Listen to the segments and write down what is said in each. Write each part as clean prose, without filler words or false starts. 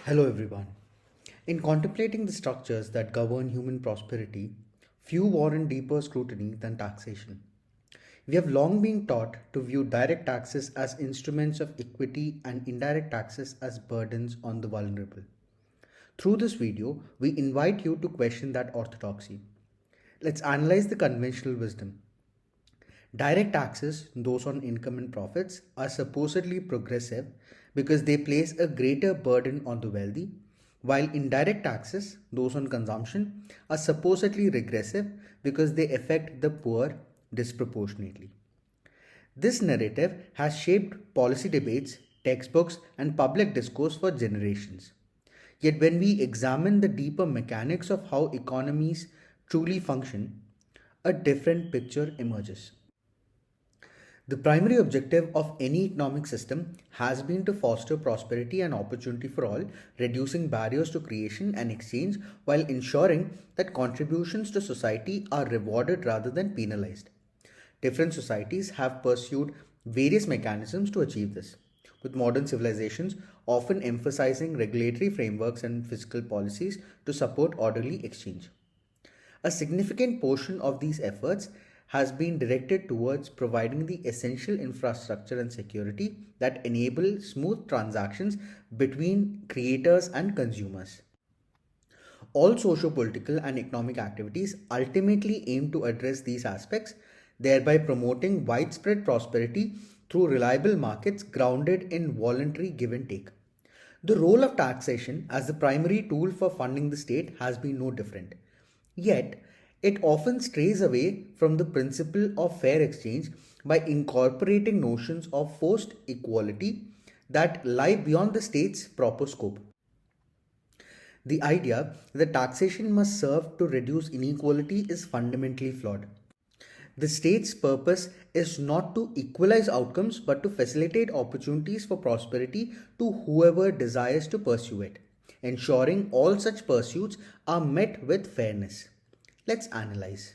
Hello, everyone. In contemplating the structures that govern human prosperity, few warrant deeper scrutiny than taxation. We have long been taught to view direct taxes as instruments of equity and indirect taxes as burdens on the vulnerable. Through this video, we invite you to question that orthodoxy. Let's analyze the conventional wisdom. Direct taxes, those on income and profits, are supposedly progressive because they place a greater burden on the wealthy, while indirect taxes, those on consumption, are supposedly regressive because they affect the poor disproportionately. This narrative has shaped policy debates, textbooks, and public discourse for generations. Yet, when we examine the deeper mechanics of how economies truly function, a different picture emerges. The primary objective of any economic system has been to foster prosperity and opportunity for all, reducing barriers to creation and exchange while ensuring that contributions to society are rewarded rather than penalized. Different societies have pursued various mechanisms to achieve this, with modern civilizations often emphasizing regulatory frameworks and fiscal policies to support orderly exchange. A significant portion of these efforts has been directed towards providing the essential infrastructure and security that enable smooth transactions between creators and consumers. All socio-political and economic activities ultimately aim to address these aspects, thereby promoting widespread prosperity through reliable markets grounded in voluntary give and take. The role of taxation as the primary tool for funding the state has been no different. Yet, it often strays away from the principle of fair exchange by incorporating notions of forced equality that lie beyond the state's proper scope. The idea that taxation must serve to reduce inequality is fundamentally flawed. The state's purpose is not to equalize outcomes but to facilitate opportunities for prosperity to whoever desires to pursue it, ensuring all such pursuits are met with fairness. Let's analyze.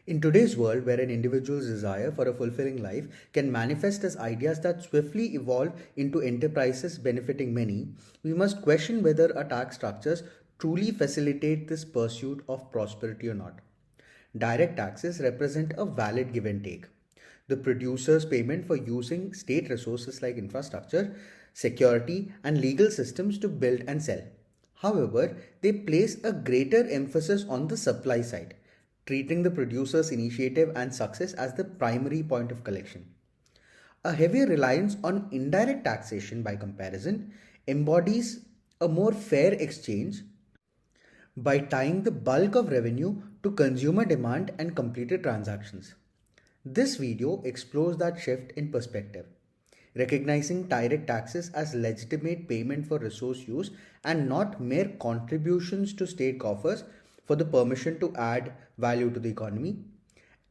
In today's world, where an individual's desire for a fulfilling life can manifest as ideas that swiftly evolve into enterprises benefiting many, we must question whether our tax structures truly facilitate this pursuit of prosperity or not. Direct taxes represent a valid give and take. The producer's payment for using state resources like infrastructure, security, and legal systems to build and sell. However, they place a greater emphasis on the supply side, treating the producer's initiative and success as the primary point of collection. A heavier reliance on indirect taxation, by comparison, embodies a more fair exchange by tying the bulk of revenue to consumer demand and completed transactions. This video explores that shift in perspective, recognizing direct taxes as legitimate payment for resource use and not mere contributions to state coffers for the permission to add value to the economy,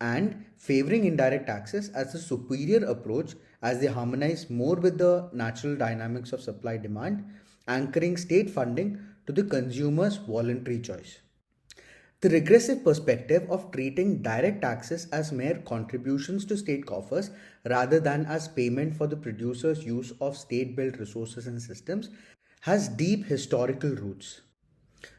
and favoring indirect taxes as a superior approach as they harmonize more with the natural dynamics of supply demand, anchoring state funding to the consumer's voluntary choice. The regressive perspective of treating direct taxes as mere contributions to state coffers rather than as payment for the producer's use of state built resources and systems has deep historical roots.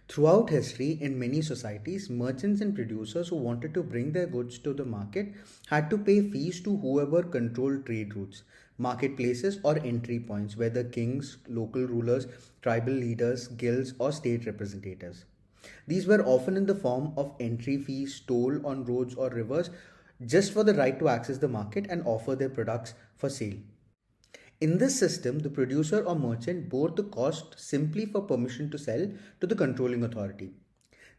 Throughout history, in many societies, merchants and producers who wanted to bring their goods to the market had to pay fees to whoever controlled trade routes, marketplaces, or entry points, whether kings, local rulers, tribal leaders, guilds, or state representatives. These were often in the form of entry fees, toll on roads or rivers, just for the right to access the market and offer their products for sale. In this system, the producer or merchant bore the cost simply for permission to sell to the controlling authority.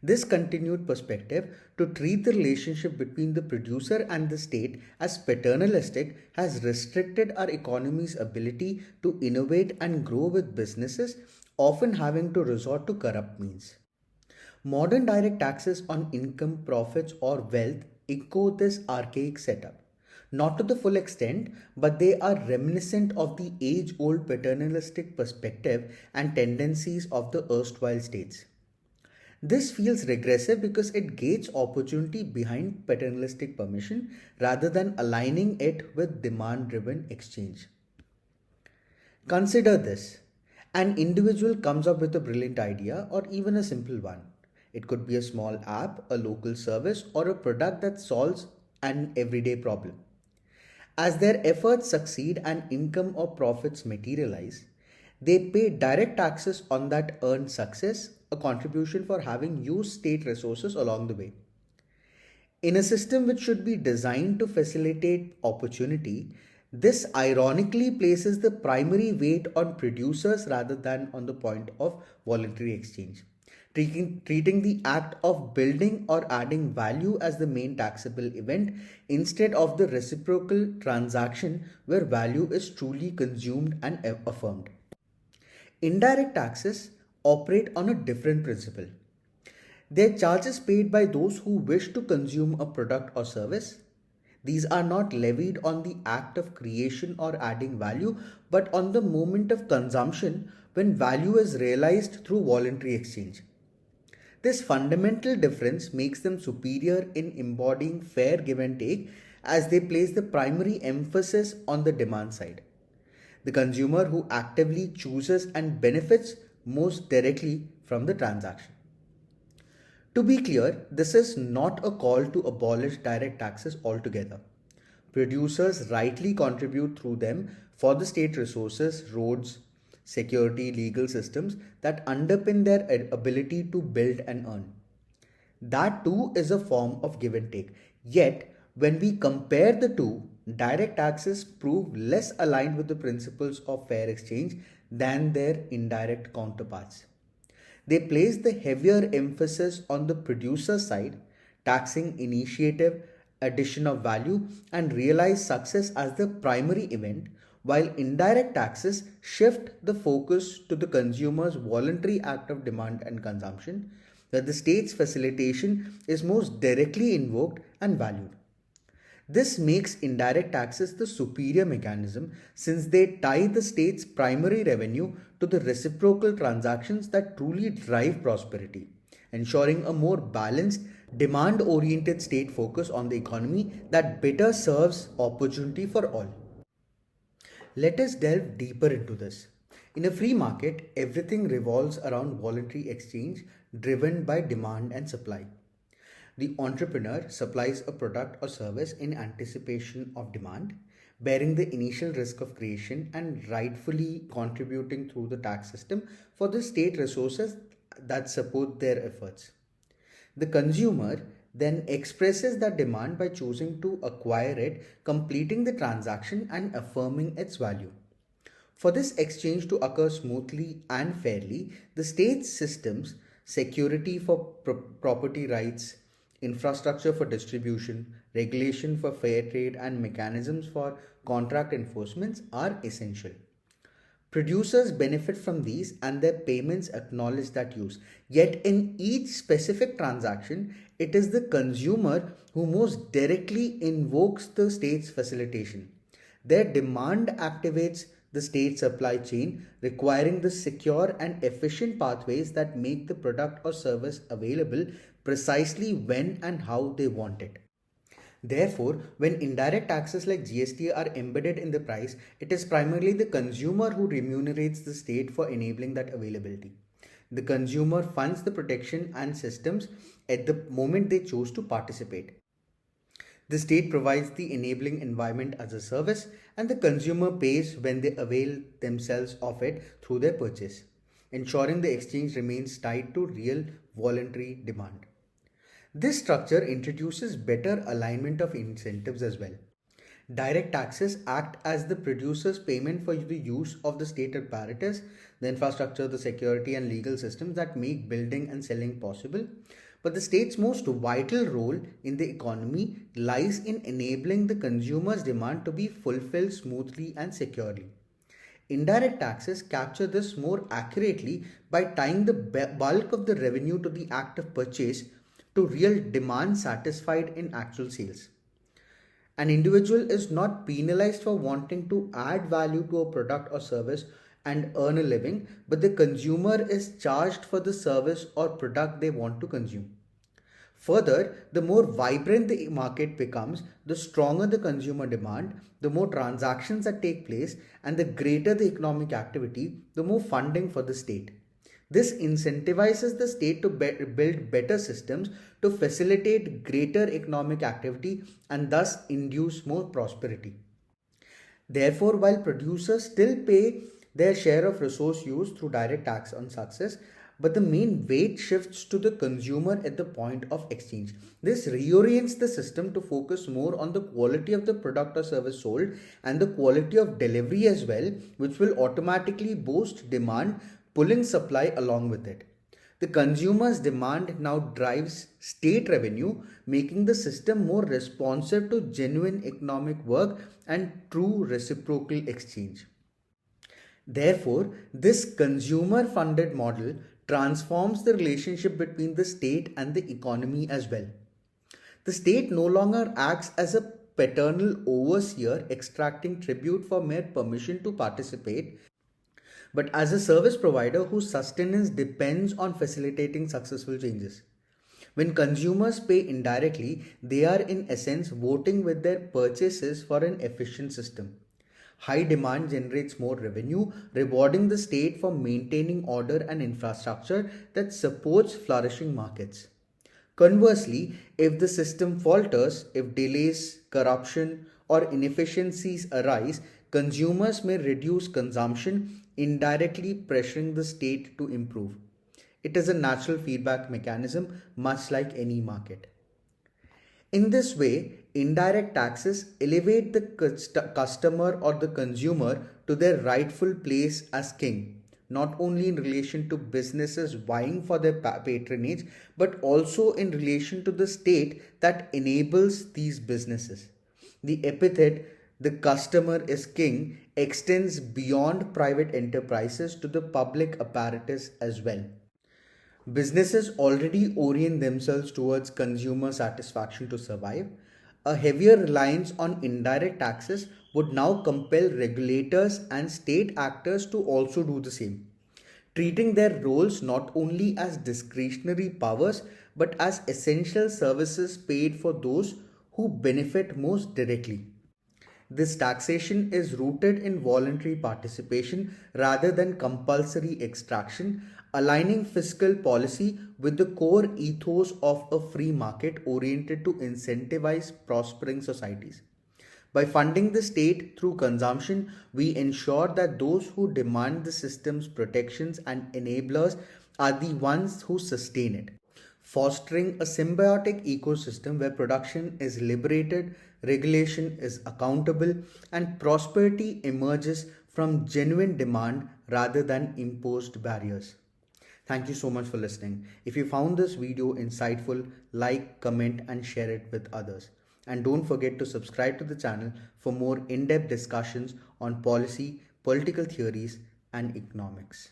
This continued perspective to treat the relationship between the producer and the state as paternalistic has restricted our economy's ability to innovate and grow, with businesses often having to resort to corrupt means. Modern direct taxes on income, profits, or wealth echo this archaic setup. Not to the full extent, but they are reminiscent of the age old paternalistic perspective and tendencies of the erstwhile states. This feels regressive because it gates opportunity behind paternalistic permission rather than aligning it with demand driven exchange. Consider this. An individual comes up with a brilliant idea or even a simple one. It could be a small app, a local service, or a product that solves an everyday problem. As their efforts succeed and income or profits materialize, they pay direct taxes on that earned success, a contribution for having used state resources along the way. In a system which should be designed to facilitate opportunity, this ironically places the primary weight on producers rather than on the point of voluntary exchange, treating the act of building or adding value as the main taxable event instead of the reciprocal transaction where value is truly consumed and affirmed. Indirect taxes operate on a different principle. They are charges paid by those who wish to consume a product or service. These are not levied on the act of creation or adding value, but on the moment of consumption when value is realized through voluntary exchange. This fundamental difference makes them superior in embodying fair give and take as they place the primary emphasis on the demand side. The consumer who actively chooses and benefits most directly from the transaction. To be clear, this is not a call to abolish direct taxes altogether. Producers rightly contribute through them for the state resources, roads, security, legal systems that underpin their ability to build and earn. That too is a form of give and take. Yet, when we compare the two, direct taxes prove less aligned with the principles of fair exchange than their indirect counterparts. They place the heavier emphasis on the producer side, taxing initiative, addition of value, and realized success as the primary event, while indirect taxes shift the focus to the consumer's voluntary act of demand and consumption, where the state's facilitation is most directly invoked and valued. This makes indirect taxes the superior mechanism since they tie the state's primary revenue to the reciprocal transactions that truly drive prosperity, ensuring a more balanced, demand oriented state focus on the economy that better serves opportunity for all. Let us delve deeper into this. In a free market, everything revolves around voluntary exchange driven by demand and supply. The entrepreneur supplies a product or service in anticipation of demand, bearing the initial risk of creation and rightfully contributing through the tax system for the state resources that support their efforts. The consumer then expresses that demand by choosing to acquire it, completing the transaction and affirming its value. For this exchange to occur smoothly and fairly, the state's systems, security for property rights, infrastructure for distribution, regulation for fair trade, and mechanisms for contract enforcements are essential. Producers benefit from these and their payments acknowledge that use. Yet, in each specific transaction, it is the consumer who most directly invokes the state's facilitation. Their demand activates the state supply chain, requiring the secure and efficient pathways that make the product or service available precisely when and how they want it. Therefore, when indirect taxes like GST are embedded in the price, it is primarily the consumer who remunerates the state for enabling that availability. The consumer funds the protection and systems at the moment they choose to participate. The state provides the enabling environment as a service, and the consumer pays when they avail themselves of it through their purchase, ensuring the exchange remains tied to real voluntary demand. This structure introduces better alignment of incentives as well. Direct taxes act as the producer's payment for the use of the state apparatus, the infrastructure, the security, and legal systems that make building and selling possible. But the state's most vital role in the economy lies in enabling the consumer's demand to be fulfilled smoothly and securely. Indirect taxes capture this more accurately by tying the bulk of the revenue to the act of purchase to real demand satisfied in actual sales. An individual is not penalized for wanting to add value to a product or service and earn a living, but the consumer is charged for the service or product they want to consume. Further, the more vibrant the market becomes, the stronger the consumer demand, the more transactions that take place, and the greater the economic activity, the more funding for the state. This incentivizes the state to build better systems to facilitate greater economic activity and thus induce more prosperity. Therefore, while producers still pay their share of resource use through direct tax on success, but the main weight shifts to the consumer at the point of exchange. This reorients the system to focus more on the quality of the product or service sold and the quality of delivery as well, which will automatically boost demand, pulling supply along with it. The consumer's demand now drives state revenue, making the system more responsive to genuine economic work and true reciprocal exchange. Therefore, this consumer funded model transforms the relationship between the state and the economy as well. The state no longer acts as a paternal overseer extracting tribute for mere permission to participate, but as a service provider whose sustenance depends on facilitating successful changes. When consumers pay indirectly, they are in essence voting with their purchases for an efficient system. High demand generates more revenue, rewarding the state for maintaining order and infrastructure that supports flourishing markets. Conversely, if the system falters, if delays, corruption, or inefficiencies arise, consumers may reduce consumption, indirectly pressuring the state to improve. It is a natural feedback mechanism, much like any market. In this way, indirect taxes elevate the customer or the consumer to their rightful place as king, not only in relation to businesses vying for their patronage, but also in relation to the state that enables these businesses. The epithet, the customer is king, extends beyond private enterprises to the public apparatus as well. Businesses already orient themselves towards consumer satisfaction to survive. A heavier reliance on indirect taxes would now compel regulators and state actors to also do the same, treating their roles not only as discretionary powers but as essential services paid for those who benefit most directly. This taxation is rooted in voluntary participation rather than compulsory extraction, aligning fiscal policy with the core ethos of a free market oriented to incentivize prospering societies. By funding the state through consumption, we ensure that those who demand the system's protections and enablers are the ones who sustain it, fostering a symbiotic ecosystem where production is liberated, regulation is accountable, and prosperity emerges from genuine demand rather than imposed barriers. Thank you so much for listening. If you found this video insightful, like, comment, and share it with others. And don't forget to subscribe to the channel for more in-depth discussions on policy, political theories, and economics.